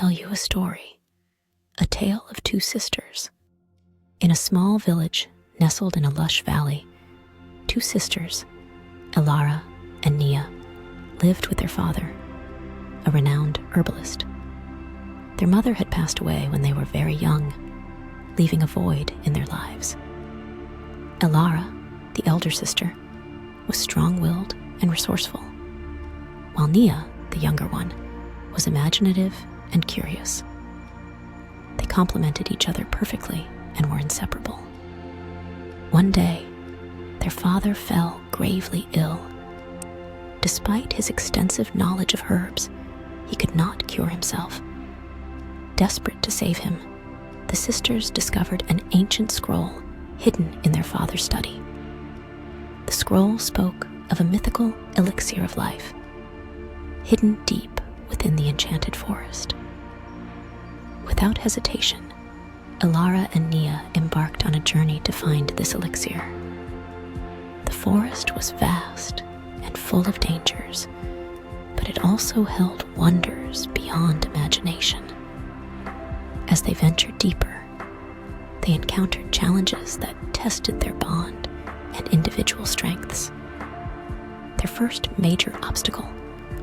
tell you a story, a tale of two sisters. In a small village nestled in a lush valley, two sisters, Elara and Nia, lived with their father, a renowned herbalist. Their mother had passed away when they were very young, leaving a void in their lives. Elara, the elder sister, was strong-willed and resourceful, while Nia, the younger one, was imaginative and curious. They complemented each other perfectly and were inseparable. One day, their father fell gravely ill. Despite his extensive knowledge of herbs, he could not cure himself. Desperate to save him, the sisters discovered an ancient scroll hidden in their father's study. The scroll spoke of a mythical elixir of life, hidden deep within the enchanted forest. Without hesitation, Elara and Nia embarked on a journey to find this elixir. The forest was vast and full of dangers, but it also held wonders beyond imagination. As they ventured deeper, they encountered challenges that tested their bond and individual strengths. Their first major obstacle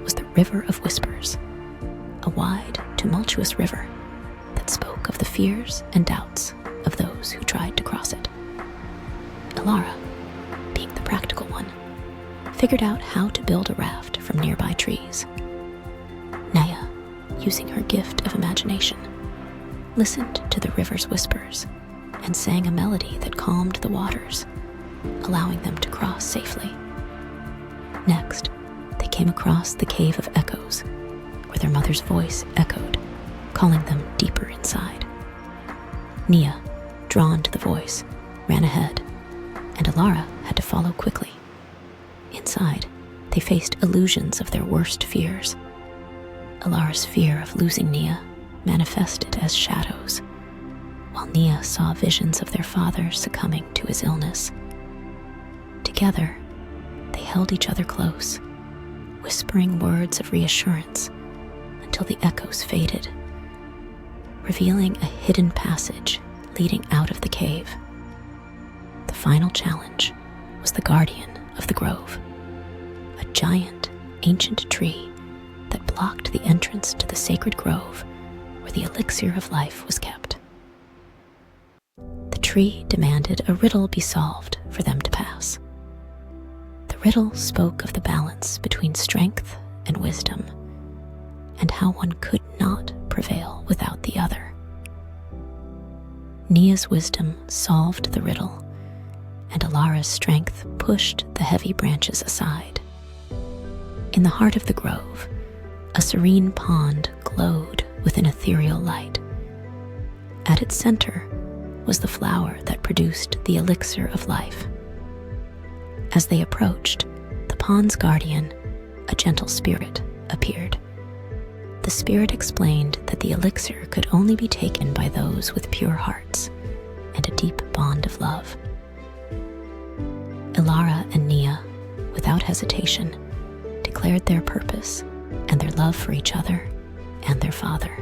was the River of Whispers, a wide, tumultuous river that spoke of the fears and doubts of those who tried to cross it. Elara, being the practical one, figured out how to build a raft from nearby trees. Nia, using her gift of imagination, listened to the river's whispers and sang a melody that calmed the waters, allowing them to cross safely. Next, they came across the Cave of Echoes, where their mother's voice echoed, calling them deeper inside. Nia, drawn to the voice, ran ahead, and Elara had to follow quickly. Inside, they faced illusions of their worst fears. Elara's fear of losing Nia manifested as shadows, while Nia saw visions of their father succumbing to his illness. Together, they held each other close, whispering words of reassurance until the echoes faded, revealing a hidden passage leading out of the cave. The final challenge was the guardian of the grove, a giant, ancient tree that blocked the entrance to the sacred grove where the elixir of life was kept. The tree demanded a riddle be solved for them to pass. The riddle spoke of the balance between strength and wisdom, and how one could not prevail without the other. Nia's wisdom solved the riddle, and Elara's strength pushed the heavy branches aside. In the heart of the grove, a serene pond glowed with an ethereal light. At its center was the flower that produced the elixir of life. As they approached, the pond's guardian, a gentle spirit, appeared. The spirit explained that the elixir could only be taken by those with pure hearts and a deep bond of love. Elara and Nia, without hesitation, declared their purpose and their love for each other and their father.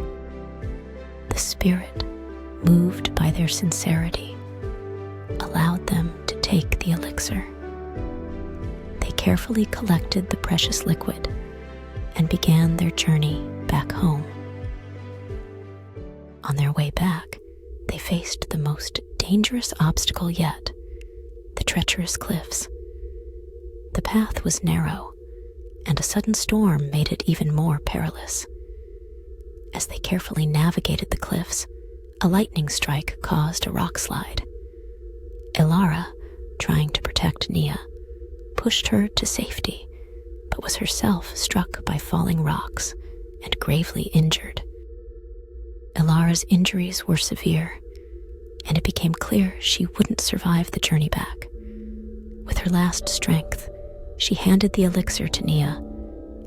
The spirit, moved by their sincerity, allowed them to take the elixir. They carefully collected the precious liquid and began their journey back home. On their way back, they faced the most dangerous obstacle yet, the treacherous cliffs. The path was narrow, and a sudden storm made it even more perilous. As they carefully navigated the cliffs, a lightning strike caused a rock slide. Elara, trying to protect Nia, pushed her to safety, but was herself struck by falling rocks and gravely injured. Elara's injuries were severe, and it became clear she wouldn't survive the journey back. With her last strength, she handed the elixir to Nia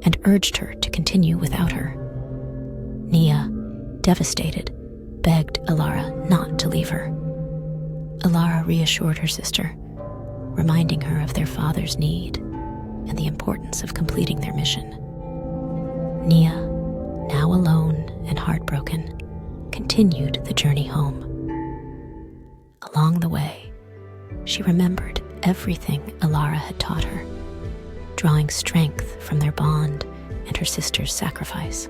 and urged her to continue without her. Nia, devastated, begged Elara not to leave her. Elara reassured her sister, reminding her of their father's need and the importance of completing their mission. Nia, now alone and heartbroken, continued the journey home. Along the way, she remembered everything Elara had taught her, drawing strength from their bond and her sister's sacrifice.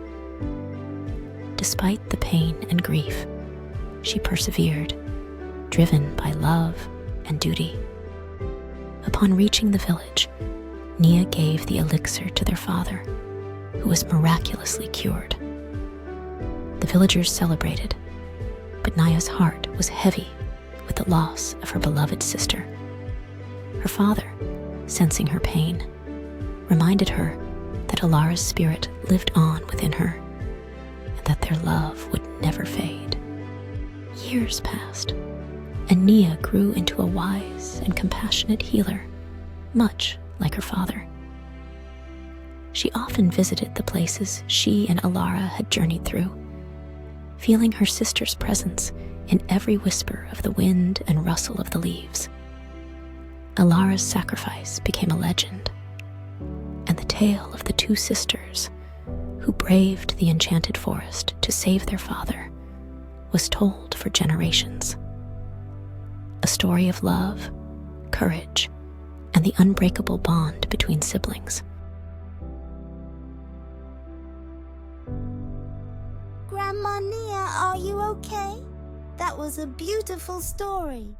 Despite the pain and grief, she persevered, driven by love and duty. Upon reaching the village, Nia gave the elixir to their father, who was miraculously cured. The villagers celebrated, but Nia's heart was heavy with the loss of her beloved sister. Her father, sensing her pain, reminded her that Elara's spirit lived on within her and that their love would never fade. Years passed, and Nia grew into a wise and compassionate healer, much like her father. She often visited the places she and Elara had journeyed through, feeling her sister's presence in every whisper of the wind and rustle of the leaves. Elara's sacrifice became a legend, and the tale of the two sisters who braved the enchanted forest to save their father was told for generations. A story of love, courage, and the unbreakable bond between siblings. Grandma Nia, are you okay? That was a beautiful story.